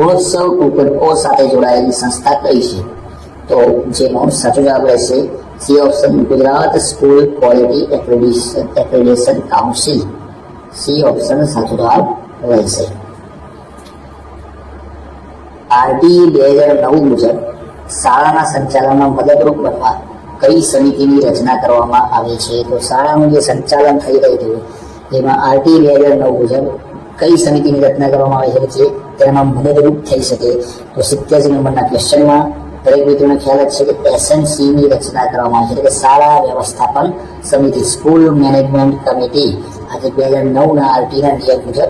ગુણોત્સવ ઓ સાથે જોડાયેલી સંસ્થા કઈ છે? તો જેનો સાચો જવાબ રહેશે C option Gujarat school quality accreditation council. C option સાચો જવાબ રહેશે. આરટી 2009 મુજબ શાળાના સંચાલનમાં મદદરૂપ બનવા કઈ સમિતિની રચના કરવામાં આવે છે? તો શાળાનું જે સંચાલન થઈ રહ્યું છે એમાં આરટી 2009 મુજબ કઈ સમિતિની રચના કરવામાં આવે છે તેમાં મદદરૂપ થઈ શકે? તો 87 નંબરના ક્વેશ્ચનમાં દરેક મિત્રોને ખ્યાલ જ છે કે એસએમસી ની રચના કરવામાં આવે છે, એટલે કે શાળા વ્યવસ્થાપન સમિતિ, સ્કૂલ મેનેજમેન્ટ કમિટી. આજે 2009ના આરટીના નિયમ મુજબ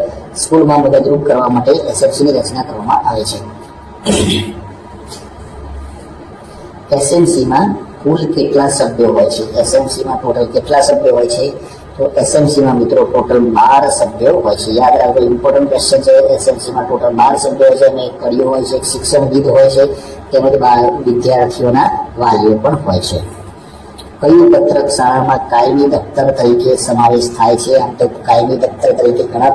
સ્કૂલમાં મદદરૂપ કરવા માટે એસએમસી ની રચના કરવામાં આવે છે. એસએમસીમાં કુલ કેટલા સભ્યો હોય છે? એસએમસીમાં ટોટલ કેટલા સભ્યો હોય છે? તો એસએમસીમાં મિત્રો ટોટલ 12 સભ્યો હોય છે. યાદ રાખો, ઇમ્પોર્ટન્ટ ક્વેશ્ચન છે. એસએમસીમાં ટોટલ 12 સભ્યો હોય છે અને એક કડીઓ હોય છે, એક શિક્ષણવિદ હોય છે, તેમજ વિદ્યાર્થીઓના વાલીઓ પણ હોય છે. કયું પત્રક શાળામાં કાયમી દફતર તરીકે સમાવેશ થાય છે? આમ તો કાયમી દફતર તરીકે ઘણા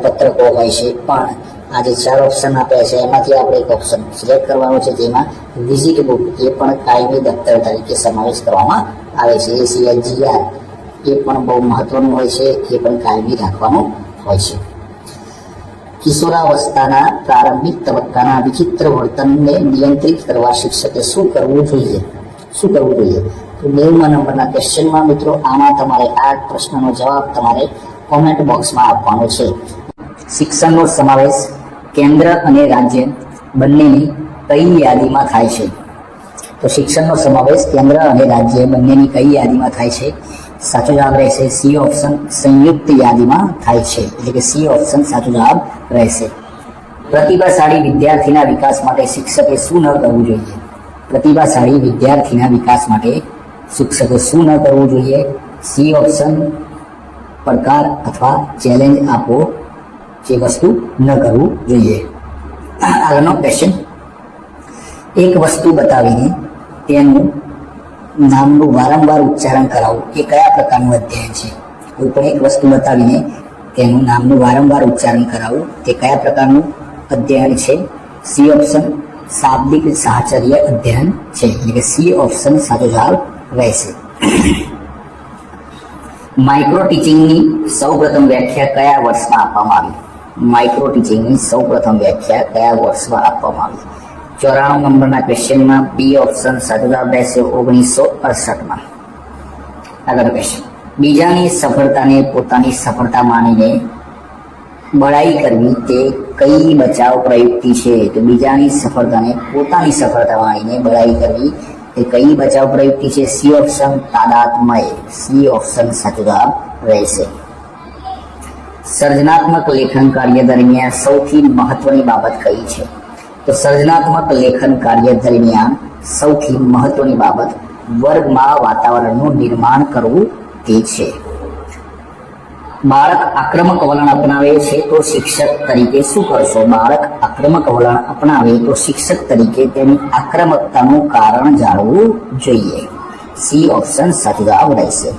પત્રકો હોય છે, પણ આજે 4 ઓપ્શન આપ્યા છે એમાંથી આપણે એક ઓપ્શન સિલેક્ટ કરવાનો છે, જેમાં વિઝિટ બુક એ પણ કાયમી દફતર તરીકે સમાવેશ કરવામાં આવે છે. એ સિવાય જીઆર એ પણ બહુ મહત્વનું હોય છે, એ પણ કાયમી રાખવાનું હોય છે. કિશોરાવસ્થાના પ્રારંભિક તબક્કાના વિચિત્ર વર્તનને નિયંત્રિત કરવા શિક્ષકે શું કરવું જોઈએ? શું કરવું જોઈએ? તો 90 નંબરના ક્વેશ્ચનમાં મિત્રો આમાં તમારે આ પ્રશ્નનો જવાબ તમારે કોમેન્ટ બોક્સમાં આપવાનો છે. શિક્ષણનો સમાવેશ કેન્દ્ર અને રાજ્ય બંનેની કઈ યાદીમાં થાય છે? તો શિક્ષણનો સમાવેશ કેન્દ્ર અને રાજ્ય બંનેની કઈ યાદીમાં થાય છે? સાચો જવાબ રહેશે સી ઓપ્શન સંયુક્ત યાદીમાં થાય છે, એટલે કે સી ઓપ્શન સાચો જવાબ રહેશે. પ્રતિભાશાળી વિદ્યાર્થીના વિકાસ માટે શિક્ષકે શું ન કરવું જોઈએ? પ્રતિભાશાળી વિદ્યાર્થીના વિકાસ માટે શિક્ષકે શું ન કરવું જોઈએ? સી ઓપ્શન પડકાર અથવા ચેલેન્જ આપો, જે વસ્તુ ન કરવું જોઈએ. આગળનો ક્વેશ્ચન, એક વસ્તુ બતાવીને તેનું નામનું વારંવાર ઉચ્ચારણ કરાવવું એ કયા પ્રકારનું અધ્યયન છે? કોઈ પણ એક વસ્તુ બતાવીને તેનું નામનું વારંવાર ઉચ્ચારણ કરાવવું તે કયા પ્રકારનું અધ્યયન છે? સી ઓપ્શન શાબ્દિક સાહચર્ય અધ્યયન છે, એટલે કે સી ઓપ્શન સાચો જવાબ રહેશે. માઇક્રો ટીચિંગની સૌપ્રથમ વ્યાખ્યા કયા વર્ષમાં આપવામાં આવી? માઇક્રો ટીચિંગની સૌપ્રથમ વ્યાખ્યા કયા વર્ષમાં આપવામાં આવી? 94 નંબરના ક્વેશ્ચનમાં બી ઓપ્શન સાચો જવાબ રહેશે 1968માં. આગળ ક્વેશ્ચન, બીજાની સફળતાને પોતાની સફળતા માનીને બડાઈ કરવી તે કઈ બચાવ પ્રયુક્તિ છે? તો બીજાની સફળતાને પોતાની સફળતા માનીને બડાઈ કરવી તે કઈ બચાવ પ્રયુક્તિ છે? સી ઓપ્શન તાદાત્મય. સી ઓપ્શન સાચો જવાબ રહેશે. સર્જનાત્મક લેખન કાર્ય દરમિયાન સૌથી મહત્વની બાબત કઈ છે? તો સર્જનાત્મક લેખન કાર્ય દરમિયાન સૌથી મહત્વની બાબત વર્ગમાં વાતાવરણનું નિર્માણ કરવું તે છે. બાળક આક્રમક વલણ અપનાવે છે તો શિક્ષક તરીકે શું કરશો? બાળક આક્રમક વલણ અપનાવે તો શિક્ષક તરીકે તેની આક્રમકતાનું કારણ જાણવું જોઈએ. સી ઓપ્શન સાચો જવાબ રહેશે.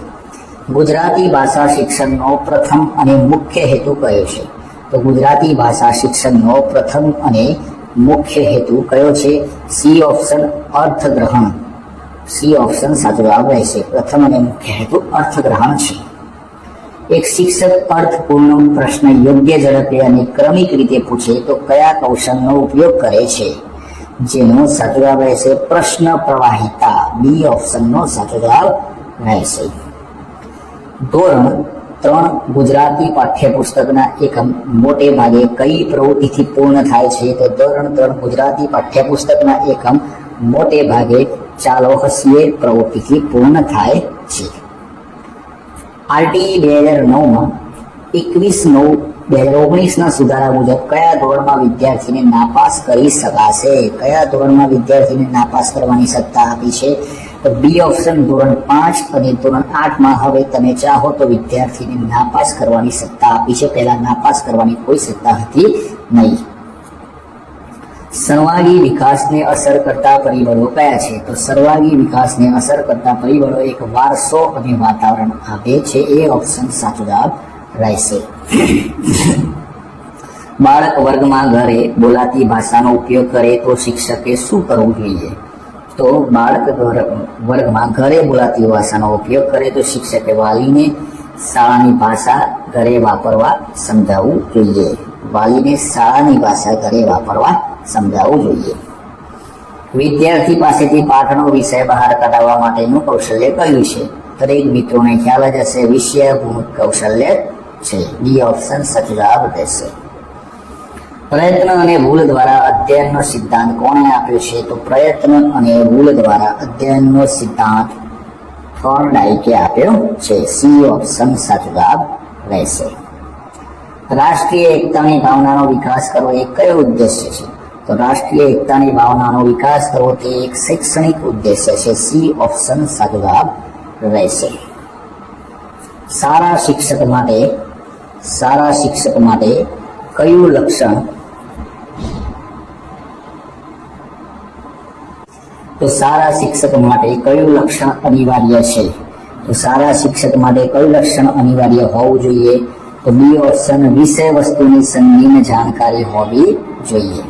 ગુજરાતી ભાષા શિક્ષણનો પ્રથમ અને મુખ્ય હેતુ કયો છે? તો ગુજરાતી ભાષા શિક્ષણનો પ્રથમ અને મુખ્ય હેતુ કયો છે? સી ઓપ્શન અર્થગ્રહણ. સી ઓપ્શન સાચો જવાબ રહેશે. પ્રથમ અને મુખ્ય હેતુ અર્થગ્રહણ છે. એક શિક્ષક અર્થપૂર્ણ પ્રશ્ન યોગ્ય, ઝડપે અને ક્રમિક રીતે પૂછે તો કયા કૌશલનો ઉપયોગ કરે છે? જેનો સાચો જવાબ રહેશે પ્રશ્ન પ્રવાહિતા. બી ઓપ્શનનો સાચો જવાબ રહેશે. ધોરણ 3 ગુજરાતી પાઠ્યપુસ્તકના એકમ મોટે ભાગે કઈ પ્રવૃત્તિથી પૂર્ણ થાય છે? તો ધોરણ 3 ગુજરાતી પાઠ્યપુસ્તકના એકમ મોટે ભાગે ચાલો હસીએ પ્રવૃત્તિથી પૂર્ણ થાય છે. આરટી 2009માં 21/9/2019ના સુધારા મુજબ કયા ધોરણમાં વિદ્યાર્થીને નાપાસ કરી શકાશે? કયા ધોરણમાં વિદ્યાર્થીને નાપાસ કરવાની સત્તા આપી છે? તો બી ઓપ્શન ધોરણ 5 અને ધોરણ 8માં હવે તમે ચાહો તો વિદ્યાર્થીને નાપાસ કરવાની સત્તા આપી છે. પહેલા નાપાસ કરવાની કોઈ સત્તા હતી નહીં. સર્વાંગી વિકાસને અસર કરતા પરિબળો કયા છે? તો સર્વાંગી વિકાસને અસર કરતા પરિબળો એક વારસો અને વાતાવરણ આપે છે. એ ઓપ્શન સાચો જવાબ રહેશે. બાળક વર્ગમાં ઘરે બોલાતી ભાષાનો ઉપયોગ કરે તો શિક્ષકે શું કરવું જોઈએ? તો બાળક વર્ગમાં ઘરે બોલાતી ભાષાનો ઉપયોગ કરે તો શિક્ષકે વાલીને શાળાની ભાષા ઘરે વાપરવા સમજાવવું જોઈએ. વાલીને શાળાની ભાષા ઘરે વાપરવા સમજાવવું જોઈએ. વિદ્યાર્થી પાસેથી પાઠનો વિષય બહાર કાઢવા માટેનું કૌશલ્ય કયું છે? દરેક મિત્રોને ખ્યાલ જ હશે, વિષયાભિમુખ કૌશલ્ય છે. બી ઓપ્શન સાચો જવાબ રહેશે. પ્રયત્ન અને ભૂલ દ્વારા અધ્યયનનો સિદ્ધાંત કોણે આપ્યો છે? તો પ્રયત્ન અને ભૂલ દ્વારા અધ્યયનનો સિદ્ધાંત થોર્નડાઇકે આપ્યો છે. સી ઓપ્શન સાચો જવાબ રહેશે. રાષ્ટ્રીય એકતાની ભાવનાનો વિકાસ કરવો એ કયો ઉદ્દેશ્ય છે? તો રાષ્ટ્રીય એકતાની ભાવનાનો વિકાસ કરવો તે એક શૈક્ષણિક ઉદ્દેશ્ય છે. સી ઓપ્શન સાચો જવાબ રહેશે. સારા શિક્ષક માટે કયું લક્ષણ તો સારા શિક્ષક માટે કયું લક્ષણ અનિવાર્ય છે? તો સારા શિક્ષક માટે કયું લક્ષણ અનિવાર્ય હોવું જોઈએ? તો બી ઓપ્શન વિષય વસ્તુની સંગીન જાણકારી હોવી જોઈએ.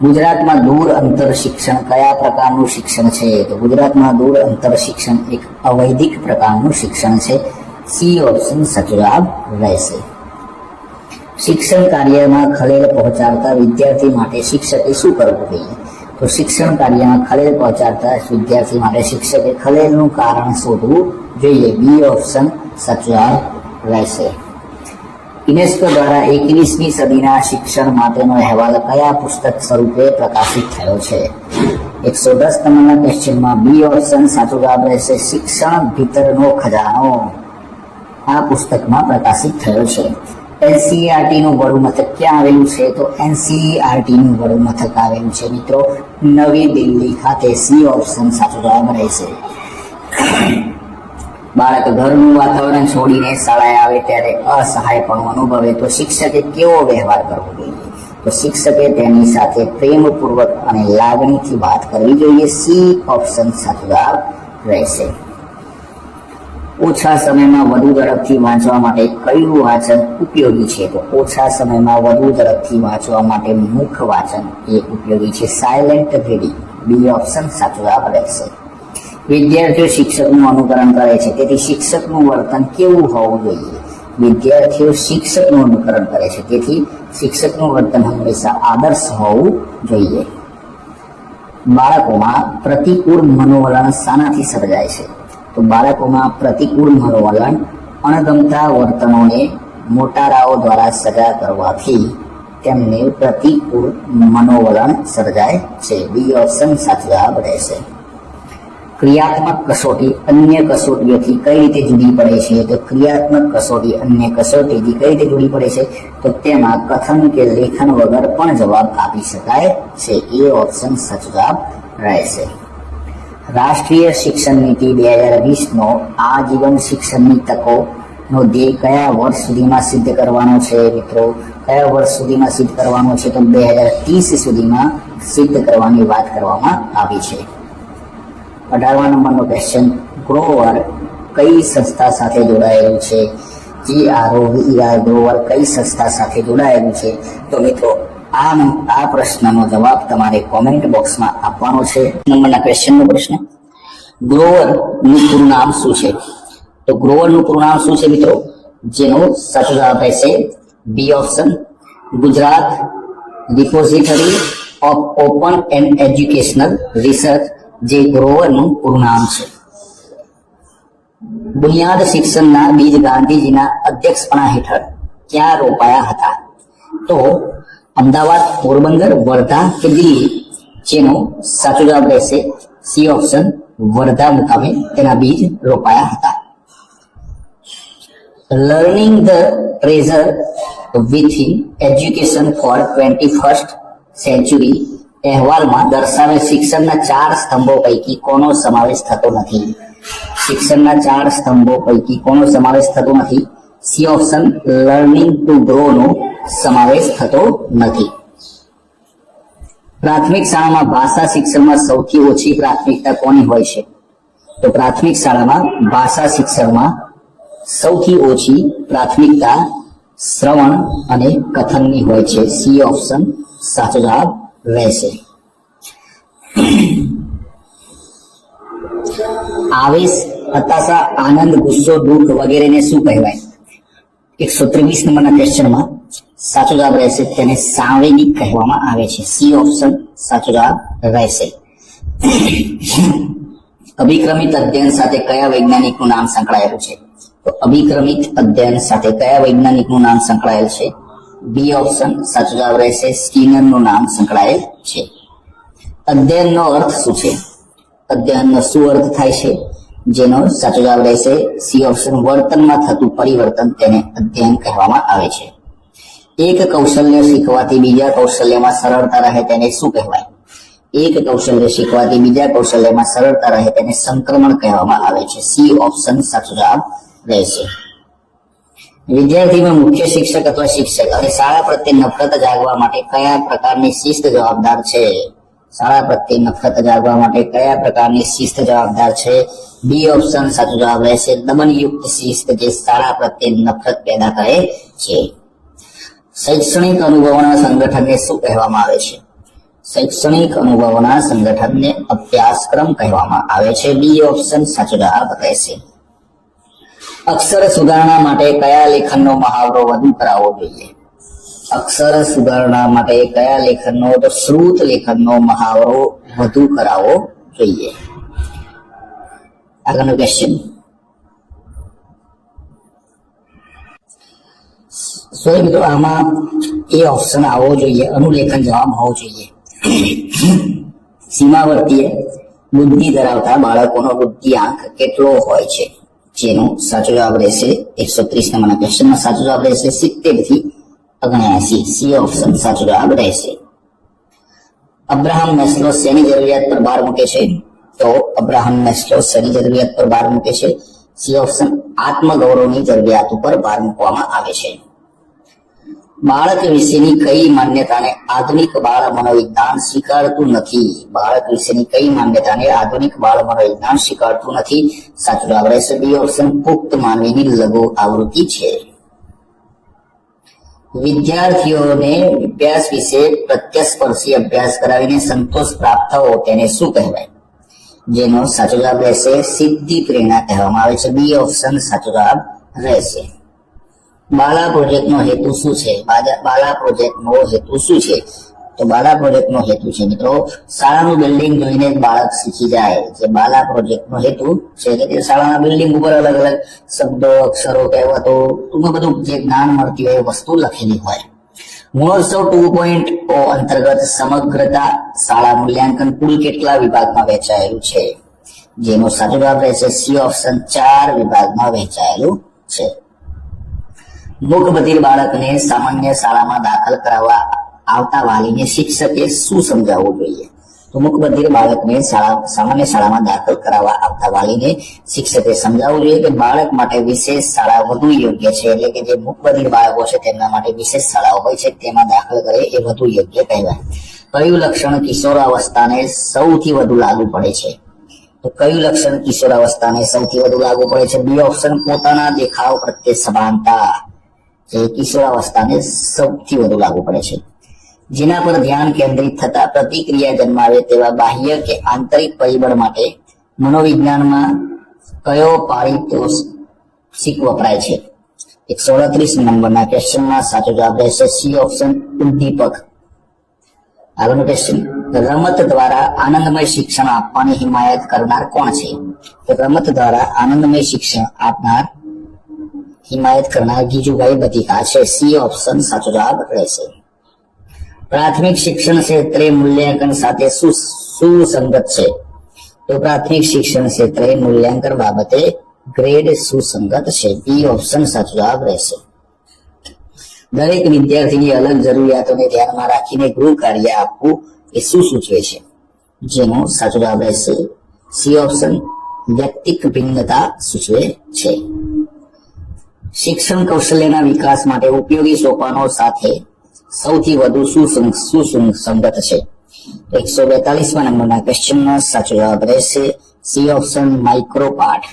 ગુજરાતમાં દૂર અંતર શિક્ષણ કયા પ્રકારનું શિક્ષણ છે? તો ગુજરાતમાં દૂર અંતર શિક્ષણ એક અવૈધિક પ્રકારનું શિક્ષણ છે. સી ઓપ્શન સાચો જવાબ રહેશે. શિક્ષણ કાર્યમાં ખલેલ પહોંચાડતા વિદ્યાર્થી માટે શિક્ષકે શું કરવું જોઈએ? તો શિક્ષણ કાર્યમાં ખલેલ પહોંચાડતા વિદ્યાર્થી માટે શિક્ષકે ખલેલનું કારણ શોધવું જોઈએ. બી ઓપ્શન સાચો જવાબ રહેશે. યુનેસ્કો દ્વારા 21મી સદીના શિક્ષણ માટેનો અહેવાલ કયા પુસ્તક સ્વરૂપે પ્રકાશિત થયો છે? 110 નંબરના ક્વેશ્ચનમાં બી ઓપ્શન સાચો જવાબ રહેશે. શિક્ષણ ભીતરનો ખજાનો આ પુસ્તકમાં પ્રકાશિત થયો છે. એનસીઈઆરટી નું વડું મથક ક્યાં આવેલું છે? તો એનસીઈઆરટી નું વડું મથક આવેલું છે મિત્રો નવી દિલ્હી ખાતે. સી ઓપ્શન સાચો જવાબ રહેશે. બાળક ઘરનું વાતાવરણ છોડીને શાળાએ આવે ત્યારે અસહાયપણું અનુભવે તો શિક્ષકે કેવો વ્યવહાર કરવો જોઈએ? તો શિક્ષકે તેની સાથે પ્રેમપૂર્વક અને લાગણીથી વાત કરવી જોઈએ. સી ઓપ્શન સાચો જવાબ રહેશે. ઓછા સમયમાં વધુ ઝડપથી વાંચવા માટે કયું વાંચન ઉપયોગી છે? તો ઓછા સમયમાં વધુ ઝડપથી વાંચવા માટે મુખ વાંચન એ ઉપયોગી છે. Silent reading. બી ઓપ્શન સાચો જવાબ રહેશે. વિદ્યાર્થીઓ શિક્ષકનું અનુકરણ કરે છે તેથી શિક્ષકનું વર્તન કેવું હોવું જોઈએ? વિદ્યાર્થીઓ શિક્ષકનું અનુકરણ કરે છે તેથી શિક્ષકનું વર્તન હંમેશા આદર્શ હોવું જોઈએ. બાળકોમાં પ્રતિકૂળ મનોવલણ શાનાથી સર્જાય છે? તો બાળકોમાં પ્રતિકૂળ મનોવલણ અણગમતા વર્તનોને મોટારાઓ દ્વારા સજા કરવાથી તેમને પ્રતિકૂળ મનોવલણ સર્જાય છે. બી ઓપ્શન સાચો જવાબ રહેશે. ક્રિયાત્મક કસોટી અન્ય કસોટીઓથી કઈ રીતે જુદી પડે છે? તો ક્રિયાત્મક કસોટી અન્ય કસોટીથી કઈ રીતે જુદી પડે છે? તો તેમાં કથન કે લેખન વગર પણ જવાબ આપી શકાય છે. એ ઓપ્શન સાચો જવાબ રહેશે. રાષ્ટ્રીય શિક્ષણ નીતિ 2020નો આજીવન શિક્ષણની તકોનો ધ્યેય કયા વર્ષ સુધીમાં સિદ્ધ કરવાનો છે? મિત્રો કયા વર્ષ સુધીમાં સિદ્ધ કરવાનો છે? તો 2030 સુધીમાં સિદ્ધ કરવાની વાત કરવામાં આવી છે. 18મા નંબરનો ક્વેશ્ચન, ગ્રોવર કઈ સંસ્થા સાથે જોડાયેલું છે? ગ્રોવર કઈ સંસ્થા સાથે જોડાયેલું છે? તો મિત્રો આ પ્રશ્નનો જવાબ તમારે કોમેન્ટ બોક્સમાં આપવાનો છે. નંબરના ક્વેશ્ચનનો પ્રશ્ન, ગ્રોવરનું પૂરું નામ શું છે? તો ગ્રોવરનું પૂરું નામ શું છે મિત્રો? જેનો સાચો જવાબ રહેશે B option Gujarat repository of open and educational research, જે ગ્રોવરનું પૂરું નામ છે. બુનિયાદ શિક્ષણના બીજ ગાંધીજીના અધ્યક્ષપણા હેઠળ ક્યાં રોપાયા હતા? તો અમદાવાદ, પોરબંદર, વર્ધા કે દિલ્હી, જેનો સાચો જવાબ રહેશે સી ઓપ્શન વર્ધા મુકામે તેના બીજ રોપાયા હતા. Learning the treasure within education for 21st century અહેવાલમાં દર્શાવેલ શિક્ષણના 4 સ્તંભો પૈકી કોનો સમાવેશ થતો નથી? શિક્ષણના 4 સ્તંભો પૈકી કોનો સમાવેશ થતો નથી? C option learning to grow નો સમાવેશ થતો નથી. પ્રાથમિક શાળામાં ભાષા શિક્ષણમાં સૌથી ઓછી પ્રાથમિકતા કોની હોય છે? તો પ્રાથમિક શાળામાં ભાષા શિક્ષણમાં સૌથી ઓછી પ્રાથમિકતા શ્રવણ અને કથનની હોય છે. સી ઓપ્શન સાચો જવાબ રહેશે. આવેશ, હતાશા, આનંદ, ગુસ્સો, દુઃખ વગેરેને શું કહેવાય? 123 નંબરના ક્વેશ્ચનમાં સાચો જવાબ રહેશે તેને સાંવેગિક કહેવામાં આવે છે. સી ઓપ્શન સાચો જવાબ રહેશે. અભિક્રમિત અધ્યયન સાથે કયા વૈજ્ઞાનિકનું નામ સંકળાયેલું છે? તો અભિક્રમિત અધ્યયન સાથે કયા વૈજ્ઞાનિકનું નામ સંકળાયેલ છે? બી ઓપ્શન સાચો જવાબ રહેશે સ્કિનરનું નામ સંકળાયેલ છે. અધ્યયનનો અર્થ શું છે? અધ્યયનનો શું અર્થ થાય છે? જેનો સાચો જવાબ રહેશે સી ઓપ્શન વર્તનમાં થતું પરિવર્તન તેને અધ્યયન કહેવામાં આવે છે. એક કૌશલ્ય શીખવાથી બીજા કૌશલ્યમાં સરળતા રહે તેને શું કહેવાય? એક કૌશલ્ય શીખવાથી બીજા કૌશલ્યમાં સરળતા રહે તેને સંક્રમણ કહેવામાં આવે છે. સી ઓપ્શન સાચો જવાબ રહેશે. વિદ્યાર્થીમાં મુખ્ય શિક્ષક અથવા શિક્ષક અને શાળા પ્રત્યે નફરત જાગવા માટે કયા પ્રકારની શિસ્ત જવાબદાર છે? શાળા પ્રત્યે નફરત જાગવા માટે કયા પ્રકારની શિસ્ત જવાબદાર છે? બી ઓપ્શન સાચો જવાબ રહેશે દમનયુક્ત શિસ્ત જે શાળા પ્રત્યે નફરત પેદા કરે છે. શૈક્ષણિક અનુભવોના સંગઠનને શું કહેવામાં આવે છે? શૈક્ષણિક અનુભવોના સંગઠનને અભ્યાસક્રમ કહેવામાં આવે છે. બી ઓપ્શન સાચો જવાબ રહેશે. અક્ષર સુધારણા માટે કયા લેખનનો મહાવરો વધુ કરાવવો જોઈએ? અક્ષર સુધારણા માટે કયા લેખનનો તો શ્રુત લેખનનો મહાવરો વધુ કરાવવો જોઈએ. આગળનો ક્વેશ્ચન. મિત્રો આમાં એ ઓપ્શન આવવો જોઈએ, અનુલેખન જવાબ હોવો જોઈએ. સીમાવર્તીય બુદ્ધિ ધરાવતા બાળકોનો બુદ્ધિઆંક કેટલો હોય છે? જેનો સાચો જવાબ રહેશે 130 નંબરના ક્વેશ્ચનમાં સાચો જવાબ રહેશે 70 થી 79. સી ઓપ્શન સાચો જવાબ રહેશે. અબ્રાહમ મેસ્લો શેની જરૂરિયાત પર ભાર મૂકે છે? તો અબ્રાહમ મેસ્લો શેની જરૂરિયાત પર ભાર મૂકે છે? સી ઓપ્શન આત્મગૌરવની જરૂરિયાત ઉપર ભાર મૂકવામાં આવે છે. બાળક વિશેની કઈ માન્યતાને આધુનિક બાળ મનોવિજ્ઞાન સ્વીકારતું નથી? બાળક વિશેની કઈ માન્યતાને આધુનિક બાળ મનોવિજ્ઞાન સ્વીકારતું નથી? સાચો જવાબ રહેશે બી ઓપ્શન પુખ્ત માનવીની લઘુ આવૃત્તિ છે. વિદ્યાર્થીઓને અભ્યાસ વિશે પ્રત્યસ્પર્શી અભ્યાસ કરાવીને સંતોષ પ્રાપ્ત થવો તેને શું કહેવાય? જેનો સાચો જવાબ રહેશે સિદ્ધિ પ્રેરણા કહેવામાં આવે છે. બી ઓપ્શન સાચો જવાબ રહેશે. બાલા પ્રોજેક્ટનો હેતુ શું છે? બાલા પ્રોજેક્ટનો હેતુ શું છે? તો બાલા પ્રોજેક્ટનો હેતુ છે મિત્રો શાળાનું બિલ્ડિંગ જોઈને બાળક શીખી જાય. જે બાલા પ્રોજેક્ટનો હેતુ છે કે શાળાના બિલ્ડિંગ ઉપર અલગ અલગ શબ્દો, અક્ષરો, કહેવતો, ટૂંકમાં બધું જે જ્ઞાન મળતી હોય એ વસ્તુ લખેલી હોય. ગુણોત્સવ 2.0 અંતર્ગત સમગ્રતા શાળા મૂલ્યાંકન કુલ કેટલા વિભાગમાં વહેંચાયેલું છે? જેનો સાચો જવાબ રહેશે સી ઓપ્શન 4 વિભાગમાં વહેંચાયેલું છે. મૂકબધિર બાળકને સામાન્ય શાળામાં દાખલ કરાવવા આવતા વાલીને શિક્ષકે શું સમજાવવું જોઈએ? તો મૂકબધિર બાળકને સામાન્ય શાળામાં દાખલ કરાવવા આવતા વાલીને શિક્ષકે સમજાવવું જોઈએ કે બાળક માટે વિશેષ શાળા વધુ યોગ્ય છે. એટલે કે જે મૂકબધિર બાળકો છે તેમના માટે વિશેષ શાળાઓ હોય છે તેમાં દાખલ કરે એ વધુ યોગ્ય કહેવાય. કયું લક્ષણ કિશોરાવસ્થાને સૌથી વધુ લાગુ પડે છે? તો કયું લક્ષણ કિશોરાવસ્થાને સૌથી વધુ લાગુ પડે છે? બી ઓપ્શન પોતાના દેખાવ પ્રત્યે સભાનતા જે કિશોરાવસ્થાને સૌથી વધુ લાગુ પડે છે. જેના પર ધ્યાન કેન્દ્રિત થતા પ્રતિક્રિયા જન્માવે તેવા બાહ્ય કે આંતરિક પરિબળ માટે મનોવિજ્ઞાનમાં કયો પારિતોષિક વપરાય છે? 138 નંબરના ક્વેશ્ચનમાં સાચો જવાબ રહેશે સી ઓપ્શન ઉદ્દીપક. આગળનો ક્વેશ્ચન. રમત દ્વારા આનંદમય શિક્ષણ આપવાની હિમાયત કરનાર કોણ છે? તો રમત દ્વારા આનંદમય શિક્ષણ આપનાર હિમાયત કરનાર ગીજુભાઈ બતિકા છે. સી ઓપ્શન સાચો જવાબ રહેશે. પ્રાથમિક શિક્ષણ ક્ષેત્રે મૂલ્યાંકન સાથે સુસંગત છે? તો પ્રાથમિક શિક્ષણ ક્ષેત્રે મૂલ્યાંકન બાબતે ગ્રેડ સુસંગત છે. બી ઓપ્શન સાચો જવાબ રહેશે. દરેક વિદ્યાર્થીની અલગ જરૂરિયાતોને ધ્યાનમાં રાખીને ગૃહ કાર્ય આપવું એ શું સૂચવે છે? જેનો સાચો જવાબ રહેશે સી ઓપ્શન વ્યક્તિક ભિન્નતા સૂચવે છે. શિક્ષણ કૌશલ્યના વિકાસ માટે ઉપયોગી સોપાનો સાથે સૌથી વધુ સુસંગત છે? 142 નંબરના ક્વેશ્ચનનો સાચો જવાબ રહેશે સી ઓપ્શન માઇક્રોપાઠ.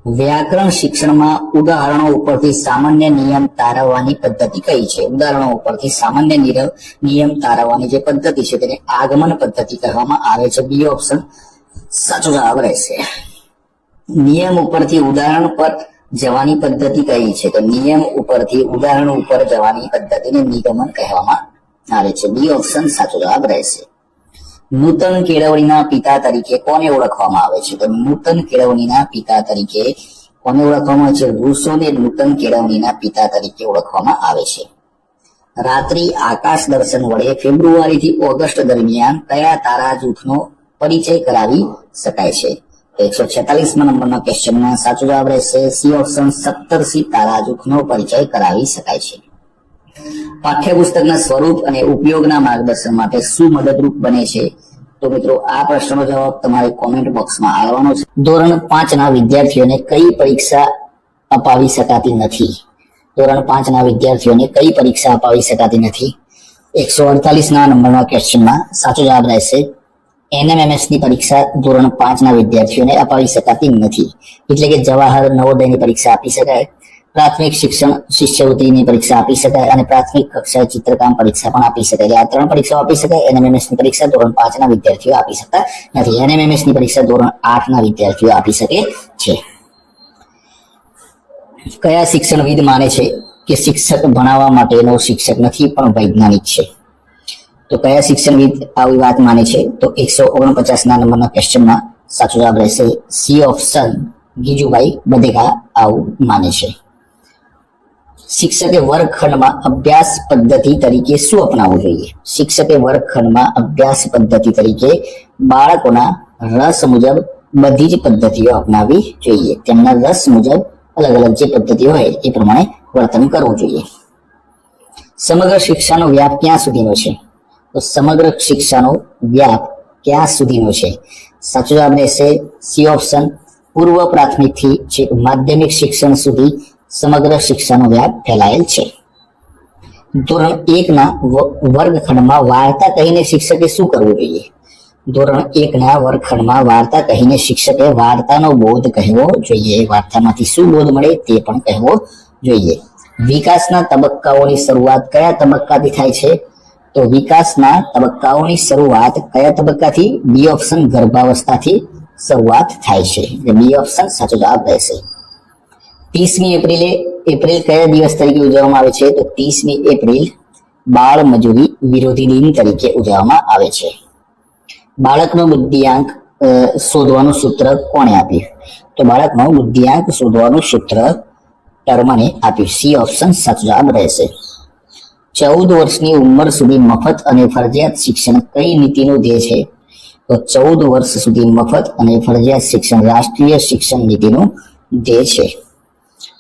વ્યાકરણ શિક્ષણમાં ઉદાહરણો ઉપરથી સામાન્ય નિયમ તારવવાની પદ્ધતિ કઈ છે? ઉદાહરણો ઉપરથી સામાન્ય નિયમ તારવવાની જે પદ્ધતિ છે તેને આગમન પદ્ધતિ કહેવામાં આવે છે. બી ઓપ્શન સાચો જવાબ રહેશે. નિયમ ઉપરથી ઉદાહરણ પર જવાની પદ્ધતિ કઈ છે? તો નિયમ ઉપરથી ઉદાહરણ ઉપર જવાની પદ્ધતિને નિગમન કહેવામાં આવે છે. બી ઓપ્શન સાચો જવાબ રહેશે. નૂતન કેળવણીના પિતા તરીકે કોને ઓળખવામાં આવે છે? તો નૂતન કેળવણીના પિતા તરીકે કોને ઓળખવામાં આવે છે? રૂસોને નૂતન કેળવણીના પિતા તરીકે ઓળખવામાં આવે છે. રાત્રિ આકાશ દર્શન વડે ફેબ્રુઆરી થી ઓગસ્ટ દરમિયાન કયા તારા જૂથનો પરિચય કરાવી શકાય છે? 146 નંબરના ક્વેશ્ચનમાં સાચો જવાબ રહેશે સી ઓપ્શન 17 તારા જૂથનો પરિચય કરાવી શકાય છે. પાઠ્યપુસ્તકના સ્વરૂપ અને ઉપયોગના માર્ગદર્શન માટે શું મદદરૂપ બને છે? તો મિત્રો આ પ્રશ્નનો જવાબ તમારે કોમેન્ટ બોક્સમાં આવવાનો છે. ધોરણ 5 ના વિદ્યાર્થીઓને કઈ પરીક્ષા અપાવી શકાતી નથી? ધોરણ 5 ના વિદ્યાર્થીઓને કઈ પરીક્ષા અપાવી શકાતી નથી? 148 નંબરના ક્વેશ્ચનમાં સાચો જવાબ રહેશે NMMS ની પરીક્ષા ધોરણ 5 ના વિદ્યાર્થીઓને અપાવી શકાતી નથી. એટલે કે જવાહર નવોદયની પરીક્ષા આપી શકાય, પ્રાથમિક શિક્ષણ શિષ્યવૃત્તિની પરીક્ષા આપી શકાય અને પ્રાથમિક કક્ષાએ ચિત્રકામ પરીક્ષા પણ આપી શકાય. આ 3 પરીક્ષાઓ આપી શકાય. NMMS ની પરીક્ષા ધોરણ 5 ના વિદ્યાર્થીઓ આપી શકતા નથી. NMMS ની પરીક્ષા ધોરણ 8 ના વિદ્યાર્થીઓ આપી શકે છે. કયા શિક્ષણવિદ માને છે કે શિક્ષક ભણાવવા માટેનો શિક્ષક નથી પણ વૈજ્ઞાનિક છે? તો કયા શિક્ષણવિદ આવી વાત માને છે? તો 149 નંબરના ક્વેશ્ચનમાં સાચો જવાબ રહેશે સી ઓપ્શન ગીજુભાઈ બધેકા આવું માને છે. શિક્ષકે વર્ગખંડમાં અભ્યાસ પદ્ધતિ તરીકે શું અપનાવવું જોઈએ? શિક્ષકે વર્ગખંડમાં અભ્યાસ પદ્ધતિ તરીકે બાળકોના રસ મુજબ બધી જ પદ્ધતિઓ અપનાવવી જોઈએ. તેમના રસ મુજબ અલગ અલગ જે પદ્ધતિઓ હોય એ પ્રમાણે વર્તન કરવું જોઈએ. સમગ્ર શિક્ષાનો વ્યાપ ક્યાં સુધીનો છે? તો સમગ્ર શિક્ષાનો વ્યાપ ક્યાં સુધીનો છે? સાચો જવાબ રહેશે સી ઓપ્શન પૂર્વ પ્રાથમિક થી માધ્યમિક શિક્ષણ સુધી સમગ્ર શિક્ષાનો વ્યાપ ફેલાયેલ છે. ધોરણ 1 ના વર્ગખંડમાં વાર્તા કહીને શિક્ષકે શું કરવું જોઈએ? ધોરણ 1 ના વર્ગખંડમાં વાર્તા કહીને શિક્ષકે વાર્તાનો બોધ કહેવો જોઈએ. વાર્તામાંથી શું બોધ મળે તે પણ કહેવો જોઈએ. વિકાસના તબક્કાઓની શરૂઆત કયા તબક્કાથી થાય છે? તો વિકાસના તબક્કાઓની શરૂઆત કયા તબક્કાથી? બી ઓપ્શન ગર્ભાવસ્થાથી શરૂઆત થાય છે. બી ઓપ્શન સાચો જવાબ રહેશે. 30મી એપ્રિલ કયા દિવસ તરીકે ઉજવવામાં આવે છે? તો 30મી એપ્રિલ બાળ મજૂરી વિરોધી દિન તરીકે ઉજવવામાં આવે છે. બાળકનો બુદ્ધિઆંક શોધવાનું સૂત્ર કોણે આપ્યું? તો બાળકનો બુદ્ધિઆંક શોધવાનું સૂત્ર ટર્મને આપ્યું. સી ઓપ્શન સાચો જવાબ રહેશે. 14 વર્ષની ઉંમર સુધી મફત અને ફરજિયાત શિક્ષણ કઈ નીતિનો ધ્યેય છે? તો 14 વર્ષ સુધી મફત અને ફરજિયાત શિક્ષણ રાષ્ટ્રીય શિક્ષણ નીતિનું ધ્યેય છે.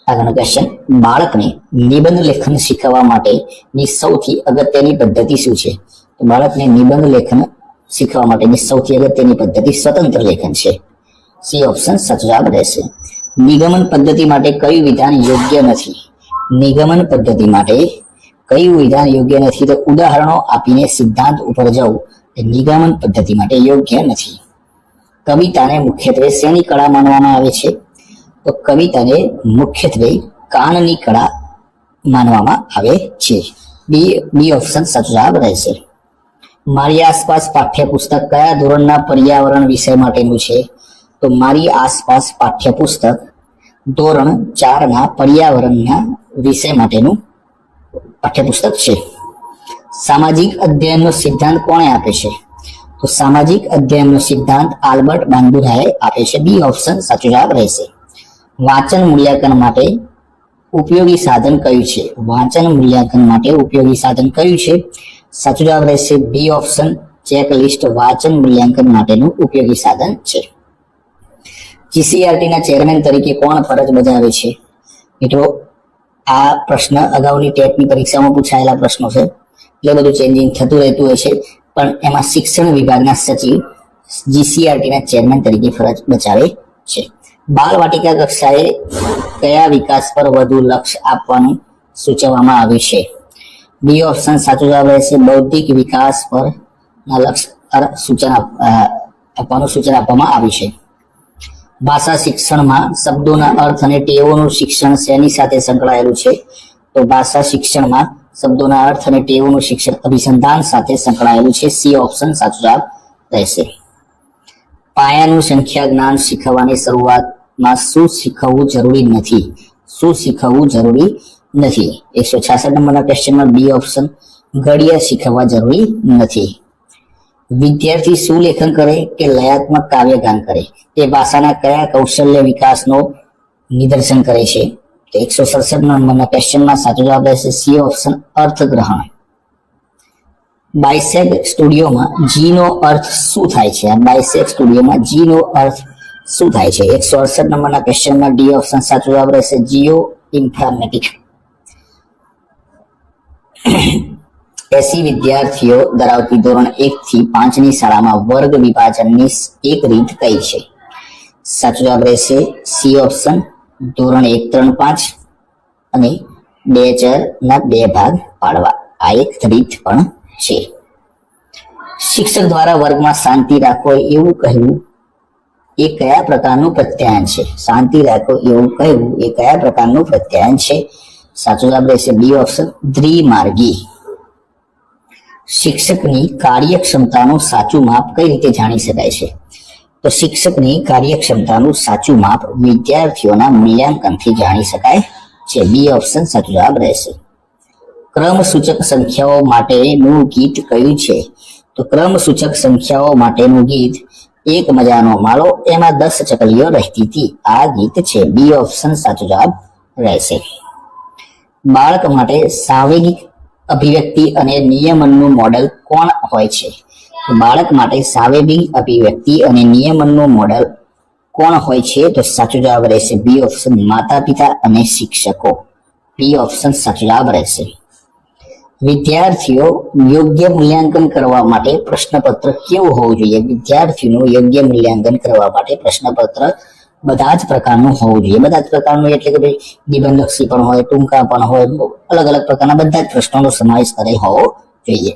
આગળનો ક્વેશ્ચન, બાળકને નિબંધ લેખન શીખવવા માટેની સૌથી અગત્યની પદ્ધતિ શું છે? તો બાળકને નિબંધ લેખન શીખવા માટેની સૌથી અગત્યની પદ્ધતિ સ્વતંત્ર લેખન છે. સી ઓપ્શન સાચો જવાબ રહેશે. નિગમન પદ્ધતિ માટે કયું વિધાન યોગ્ય નથી? નિગમન પદ્ધતિ માટે કયું વિધાન યોગ્ય નથી? તો ઉદાહરણો આપીને સિદ્ધાંત ઉપર જવું એ નિગમન પદ્ધતિ માટે યોગ્ય નથી. કવિતાને મુખ્યત્વે શેની કળા માનવામાં આવે છે? તો કવિતાને મુખ્યત્વે કાનની કળા માનવામાં આવે છે. બી ઓપ્શન સાચો જવાબ રહેશે. મારી આસપાસ પાઠ્યપુસ્તક કયા ધોરણના પર્યાવરણ વિષય માટેનું છે? તો મારી આસપાસ પાઠ્યપુસ્તક ધોરણ 4 ના પર્યાવરણના વિષય માટેનું પાઠ્યપુસ્તક છે. સામાજિક અધ્યયનનો સિદ્ધાંત કોણે આપે છે? તો સામાજિક અધ્યયનનો સિદ્ધાંત આલ્બર્ટ બાંદુરાએ આપે છે. બી ઓપ્શન સાચો જવાબ રહેશે. વાંચન મૂલ્યાંકન માટે ઉપયોગી સાધન કયું છે? વાંચન મૂલ્યાંકન માટે ઉપયોગી સાધન કયું છે? સાચો જવાબ રહેશે બી ઓપ્શન ચેકલિસ્ટ વાંચન મૂલ્યાંકન માટેનું ઉપયોગી સાધન છે. જીસીઆરટી ના ચેરમેન તરીકે કોણ ફરજ બજાવે છે? મિત્રો આ પ્રશ્ન અગાઉની ટેટની પરીક્ષામાં પૂછાયેલા પ્રશ્નો છે, એટલે બધું ચેન્જિંગ થતું રહેતું હોય છે, પણ એમાં શિક્ષણ વિભાગના સચિવ જીસીઆરટી ના ચેરમેન તરીકે ફરજ બજાવે છે. બાળ વાટિકા કક્ષાએ કયા વિકાસ પર વધુ લક્ષ્ય આપવાનું સૂચવવામાં આવ્યું છે? બી ઓપ્શન સાચો જવાબ રહેશે. બૌદ્ધિક વિકાસ પર લક્ષ્ય સૂચન આપવાનું સૂચન આપવામાં આવ્યું છે. ભાષા શિક્ષણમાં શબ્દોના અર્થ અને ટેવોનું શિક્ષણ શેની સાથે સંકળાયેલું છે? તો ભાષા શિક્ષણમાં શબ્દોના અર્થ અને ટેવોનું શિક્ષણ અભિસંધાન સાથે સંકળાયેલું છે. સી ઓપ્શન સાચો જવાબ રહેશે. પાયાનું સંખ્યા જ્ઞાન શીખવવાની શરૂઆતમાં શું શીખવવું જરૂરી નથી? શું શીખવવું જરૂરી નથી? 166 નંબરના ક્વેશ્ચનમાં બી ઓપ્શન ઘડિયા શીખવવા જરૂરી નથી. વિદ્યાર્થી શું લેખન કરે કે લયાત્મક કાવ્યગાન કરે? તે ભાષાના કયા કૌશલ્ય વિકાસનો નિદર્શન કરે છે? તો 167 નંબરના ક્વેશ્ચનમાં સાચો જવાબ રહેશે સી ઓપ્શન અર્થગ્રહણ. બાયસેગ સ્ટુડિયોમાં જી નો અર્થ શું થાય છે? આ બાયસેગ સ્ટુડિયોમાં જી નો અર્થ શું થાય છે? 168 નંબરના ક્વેશ્ચનમાં ડી ઓપ્શન સાચો જવાબ રહેશે જીઓ ઇન્ફોર્મેટિક. 80 વિદ્યાર્થીઓ ધરાવતી ધોરણ 1 થી 5 ની શાળામાં વર્ગ વિભાજનની એક રીત કઈ છે? સાચો જવાબ રહેશે સી ઓપ્શન ધોરણ 1, 3, 5 અને 2, 4 ના 2 ભાગ પાડવા. આ એક રીત પણ છે. શિક્ષક દ્વારા વર્ગમાં શાંતિ રાખો એવું કહેવું એ કયા પ્રકારનું પ્રત્યાયન છે? શાંતિ રાખો એવું કહેવું એ કયા પ્રકારનું પ્રત્યાયન છે? સાચો જવાબ રહેશે બી ઓપ્શન દ્વિમાર્ગી. શિક્ષકની કાર્યક્ષમતાનું સાચું માપ કઈ રીતે જાણી શકાય છે? તો શિક્ષકની કાર્યક્ષમતાનું સાચું માપ વિદ્યાર્થીઓના મૂલ્યાંકનથી જાણી શકાય છે. બી ઓપ્શન સાચો જવાબ રહેશે. ક્રમસૂચક સંખ્યાઓ માટેનું ગીત કયું છે? તો ક્રમસૂચક સંખ્યાઓ માટેનું ગીત એક મજાનો માળો એમાં 10 ચકલીઓ રહેતી હતી. આ ગીત છે. બી ઓપ્શન સાચો જવાબ રહેશે. બાળક માટે સાંવેગિક અભિવ્યક્તિ અને નિયમનનું મોડેલ કોણ હોય છે? તો બાળક માટે સાંવેગિક અભિવ્યક્તિ અને નિયમનનું મોડેલ કોણ હોય છે? તો સાચો જવાબ રહેશે બી ઓપ્શન માતા પિતા અને શિક્ષકો. બી ઓપ્શન સાચો જવાબ રહેશે. વિદ્યાર્થીઓ યોગ્ય મૂલ્યાંકન કરવા માટે પ્રશ્નપત્ર કેવું હોવું જોઈએ? વિદ્યાર્થીઓનું યોગ્ય મૂલ્યાંકન કરવા માટે પ્રશ્નપત્ર બધા જ પ્રકારનું હોવું જોઈએ. બધા જ પ્રકારનું એટલે કે ભાઈ નિબંધલક્ષી પણ હોય, ટૂંકા પણ હોય, અલગ અલગ પ્રકારના બધા જ પ્રશ્નોનો સમાવેશ કરે હોવો જોઈએ.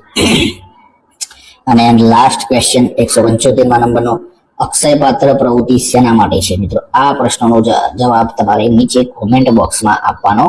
અને લાસ્ટ ક્વેશ્ચન 175 નંબરનો અક્ષયપાત્ર પ્રવૃત્તિ શેના માટે છે? મિત્રો આ પ્રશ્નનો જવાબ તમારે નીચે કોમેન્ટ બોક્સમાં આપવાનો